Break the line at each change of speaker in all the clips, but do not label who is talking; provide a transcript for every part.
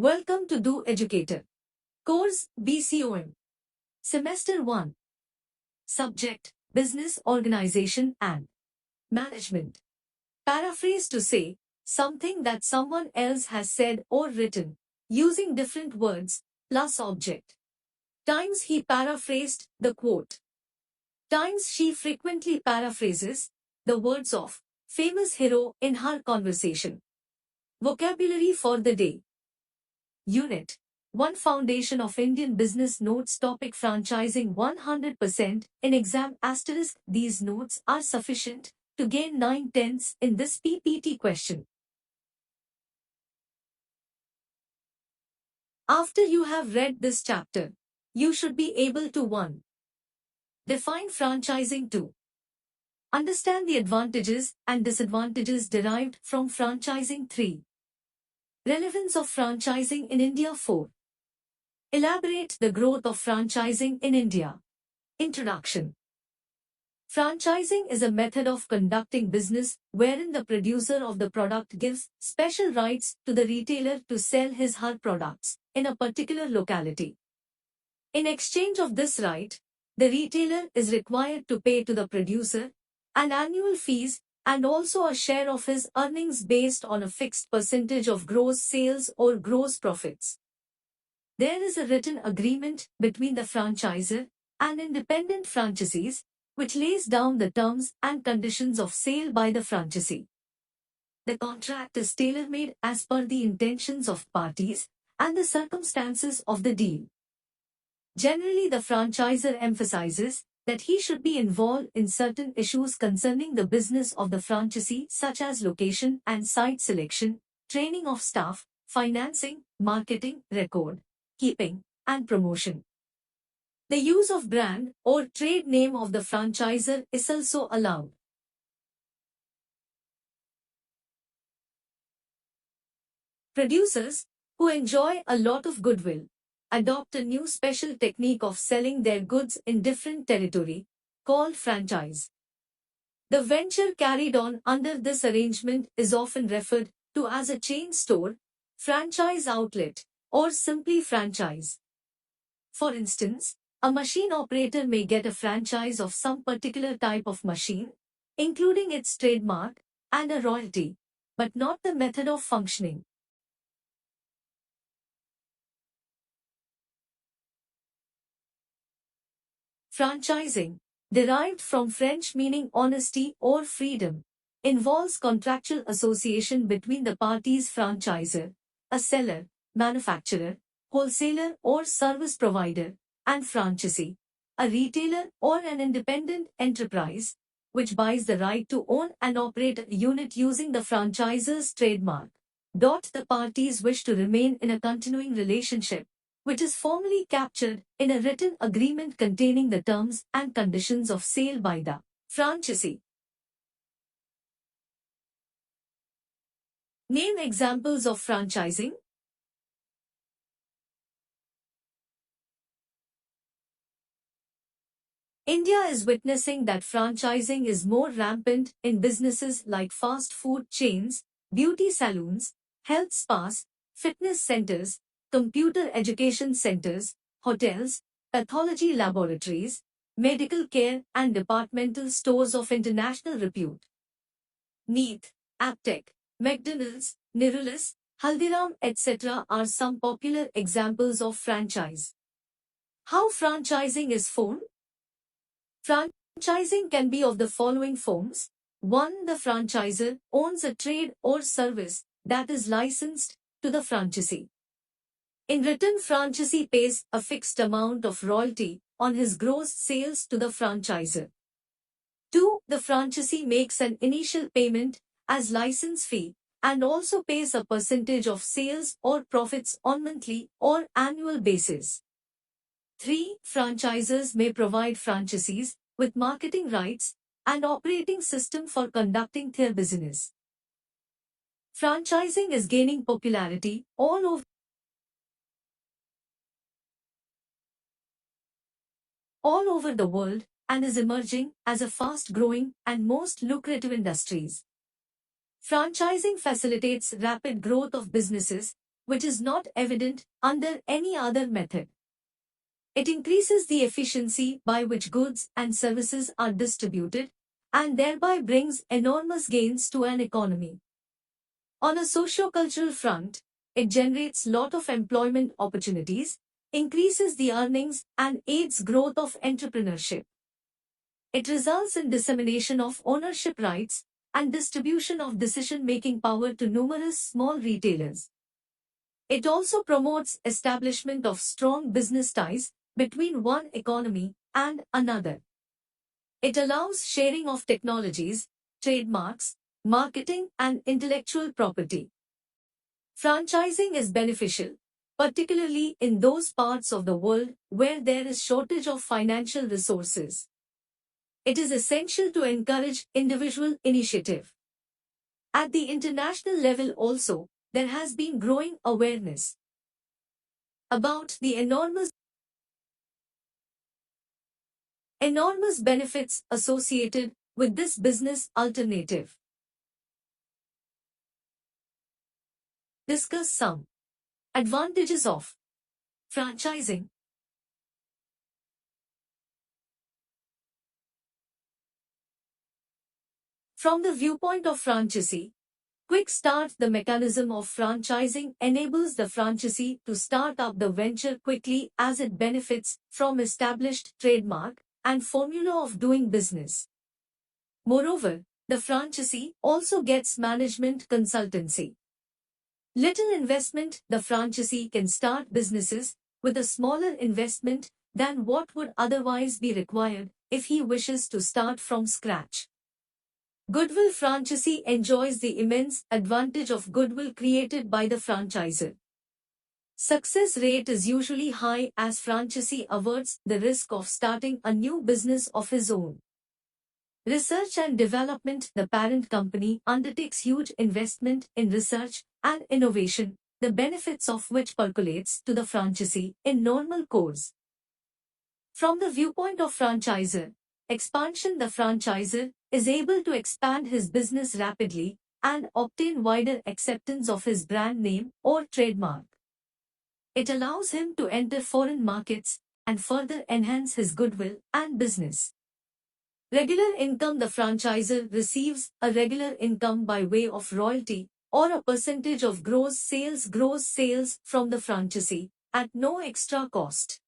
Welcome to DUEDUCATOR. Course Bcom. Semester 1. Subject: Business Organization and Management. Paraphrase to say something that someone else has said or written, using different words, plus object. Times he paraphrased the quote. Times she frequently paraphrases the words of famous hero in her conversation. Vocabulary for the day. Unit-1 Foundation of Indian Business Notes. Topic: Franchising 100% in exam *. These notes are sufficient to gain 9/10 in this PPT question. After you have read this chapter, you should be able to 1. Define franchising. 2. Understand the advantages and disadvantages derived from franchising. 3. Relevance of franchising in India. 4. Elaborate the growth of franchising in India. Introduction. Franchising is a method of conducting business wherein the producer of the product gives special rights to the retailer to sell his/her products in a particular locality. In exchange of this right, the retailer is required to pay to the producer an annual fees and also a share of his earnings based on a fixed percentage of gross sales or gross profits. There is a written agreement between the franchisor and independent franchisees, which lays down the terms and conditions of sale by the franchisee. The contract is tailor-made as per the intentions of parties and the circumstances of the deal. Generally, the franchisor emphasizes that he should be involved in certain issues concerning the business of the franchisee, such as location and site selection, training of staff, financing, marketing, record keeping, and promotion. The use of brand or trade name of the franchisor is also allowed. Producers, who enjoy a lot of goodwill, adopt a new special technique of selling their goods in different territory, called franchise. The venture carried on under this arrangement is often referred to as a chain store, franchise outlet, or simply franchise. For instance, a machine operator may get a franchise of some particular type of machine, including its trademark and a royalty, but not the method of functioning. Franchising, derived from French meaning honesty or freedom, involves contractual association between the parties: franchisor, a seller, manufacturer, wholesaler or service provider, and franchisee, a retailer or an independent enterprise, which buys the right to own and operate a unit using the franchisor's trademark. The parties wish to remain in a continuing relationship, which is formally captured in a written agreement containing the terms and conditions of sale by the franchisee. Name examples of franchising. India is witnessing that franchising is more rampant in businesses like fast food chains, beauty salons, health spas, fitness centers, computer education centers, hotels, pathology laboratories, medical care and departmental stores of international repute. Neat, Aptech, McDonald's, Nirulis, Haldiram, etc. are some popular examples of franchise. How franchising is formed? Franchising can be of the following forms. 1. The franchisor owns a trade or service that is licensed to the franchisee. In return, franchisee pays a fixed amount of royalty on his gross sales to the franchisor. 2. The franchisee makes an initial payment as license fee and also pays a percentage of sales or profits on monthly or annual basis. 3. Franchisors may provide franchisees with marketing rights and operating system for conducting their business. Franchising is gaining popularity all over the world and is emerging as a fast-growing and most lucrative industries. Franchising facilitates rapid growth of businesses which is not evident under any other method. It increases the efficiency by which goods and services are distributed and thereby brings enormous gains to an economy. On a socio-cultural front, it generates lot of employment opportunities, increases the earnings and aids growth of entrepreneurship. It results in dissemination of ownership rights and distribution of decision-making power to numerous small retailers. It also promotes establishment of strong business ties between one economy and another. It allows sharing of technologies, trademarks, marketing and intellectual property. Franchising is beneficial, particularly in those parts of the world where there is shortage of financial resources. It is essential to encourage individual initiative. At the international level also, there has been growing awareness about the enormous benefits associated with this business alternative. Discuss some advantages of franchising. From the viewpoint of franchisee, quick start. The mechanism of franchising enables the franchisee to start up the venture quickly as it benefits from established trademark and formula of doing business. Moreover, the franchisee also gets management consultancy. Little investment. The franchisee can start businesses with a smaller investment than what would otherwise be required if he wishes to start from scratch. Goodwill. Franchisee enjoys the immense advantage of goodwill created by the franchisor. Success rate is usually high as franchisee averts the risk of starting a new business of his own. Research and development. The parent company undertakes huge investment in research and innovation, the benefits of which percolates to the franchisee in normal course. From the viewpoint of franchisor expansion, the franchisor is able to expand his business rapidly and obtain wider acceptance of his brand name or trademark. It allows him to enter foreign markets and further enhance his goodwill and business. Regular income. The franchisor receives a regular income by way of royalty or a percentage of gross sales from the franchisee at no extra cost.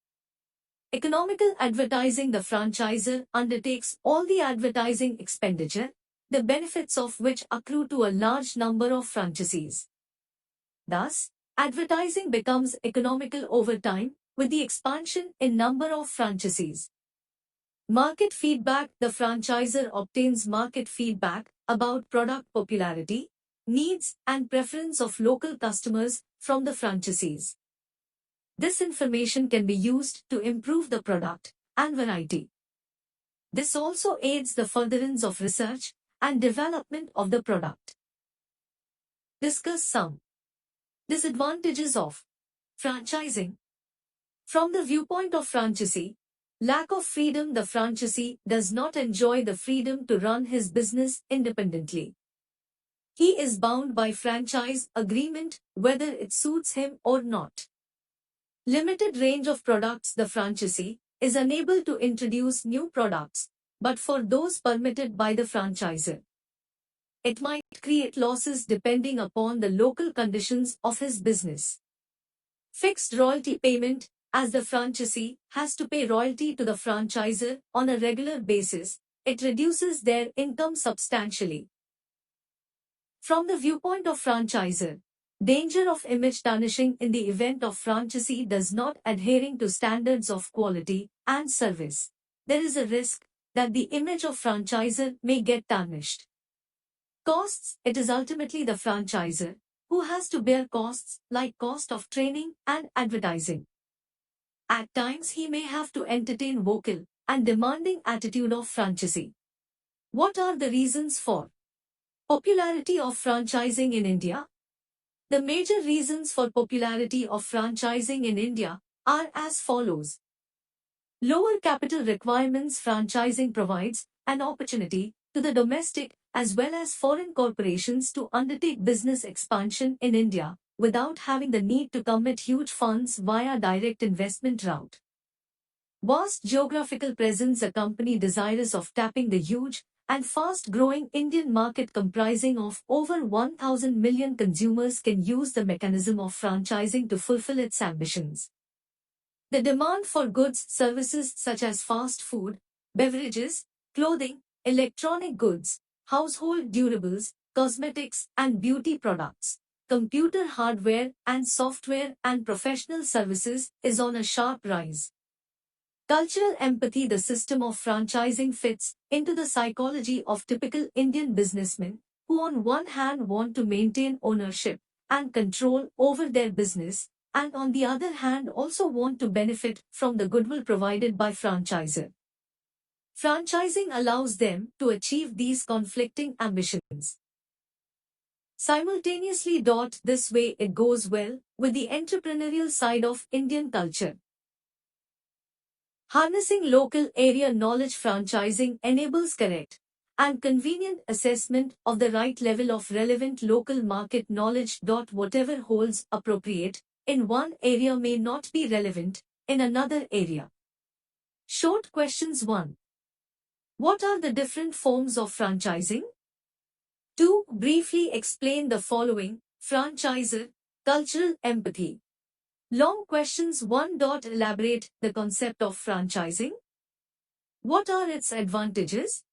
Economical advertising. The franchisor undertakes all the advertising expenditure, the benefits of which accrue to a large number of franchisees. Thus, advertising becomes economical over time with the expansion in number of franchisees. Market feedback. The franchisor obtains market feedback about product popularity, needs and preference of local customers from the franchisees. This information can be used to improve the product and variety. This also aids the furtherance of research and development of the product. Discuss some disadvantages of franchising. From the viewpoint of franchisee, lack of freedom. The franchisee does not enjoy the freedom to run his business independently. He is bound by franchise agreement whether it suits him or not. Limited range of products. The franchisee is unable to introduce new products, but for those permitted by the franchisor. It might create losses depending upon the local conditions of his business. Fixed royalty payment. As the franchisee has to pay royalty to the franchisor on a regular basis, it reduces their income substantially. From the viewpoint of franchisor, danger of image tarnishing in the event of franchisee does not adhering to standards of quality and service. There is a risk that the image of franchisor may get tarnished. Costs. It is ultimately the franchisor who has to bear costs like cost of training and advertising. At times he may have to entertain vocal and demanding attitude of franchisee. What are the reasons for popularity of franchising in India? The major reasons for popularity of franchising in India are as follows. Lower capital requirements. Franchising provides an opportunity to the domestic as well as foreign corporations to undertake business expansion in India without having the need to commit huge funds via direct investment route. Vast geographical presence. A company desirous of tapping the huge and fast-growing Indian market comprising of over 1,000 million consumers can use the mechanism of franchising to fulfill its ambitions. The demand for goods, services such as fast food, beverages, clothing, electronic goods, household durables, cosmetics and beauty products, computer hardware and software and professional services is on a sharp rise. Cultural empathy. The system of franchising fits into the psychology of typical Indian businessmen who on one hand want to maintain ownership and control over their business and on the other hand also want to benefit from the goodwill provided by franchisor. Franchising allows them to achieve these conflicting ambitions simultaneously. This way it goes well with the entrepreneurial side of Indian culture. Harnessing local area knowledge. Franchising enables correct and convenient assessment of the right level of relevant local market knowledge. Whatever holds appropriate in one area may not be relevant in another area. Short questions. 1. What are the different forms of franchising? 2. Briefly explain the following: franchisor, cultural empathy. Long questions. 1. Elaborate the concept of franchising. What are its advantages?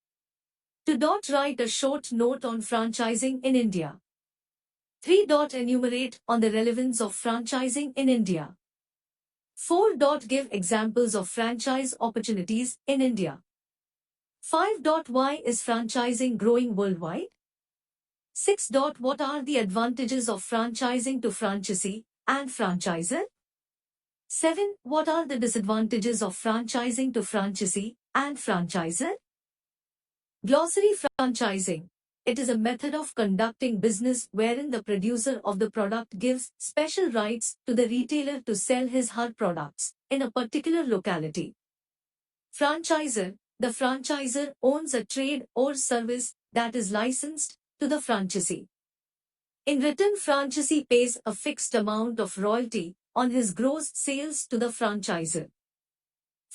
2. Write a short note on franchising in India. 3. Enumerate on the relevance of franchising in India. 4. Give examples of franchise opportunities in India. 5. Why is franchising growing worldwide? 6. What are the advantages of franchising to franchisee and franchisor? 7. What are the disadvantages of franchising to franchisee and franchisor? Glossary. Franchising. It is a method of conducting business wherein the producer of the product gives special rights to the retailer to sell his/her products in a particular locality. Franchisor. The franchisor owns a trade or service that is licensed to the franchisee. In return, franchisee pays a fixed amount of royalty on his gross sales to the franchisor.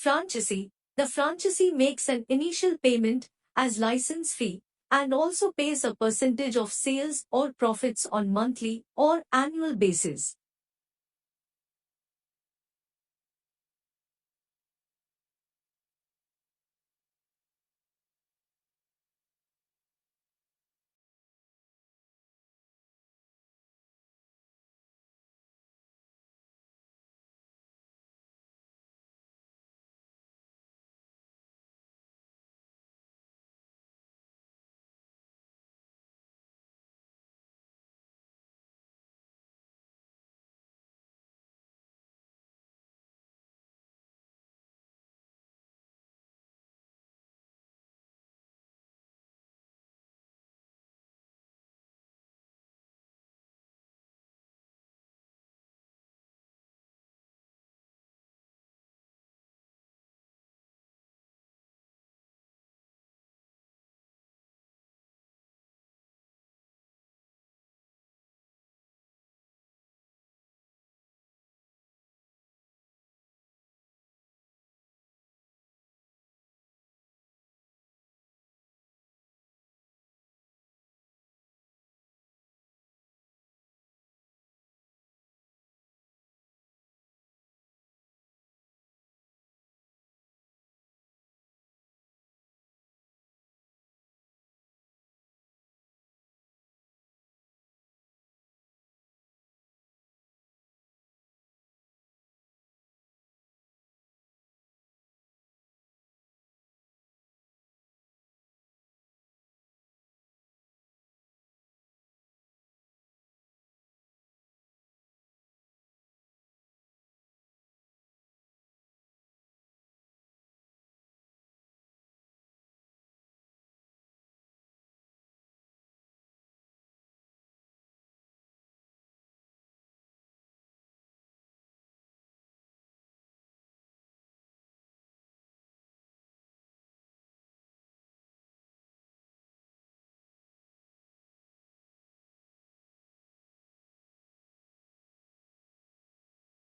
Franchisee. The franchisee makes an initial payment as license fee and also pays a percentage of sales or profits on monthly or annual basis.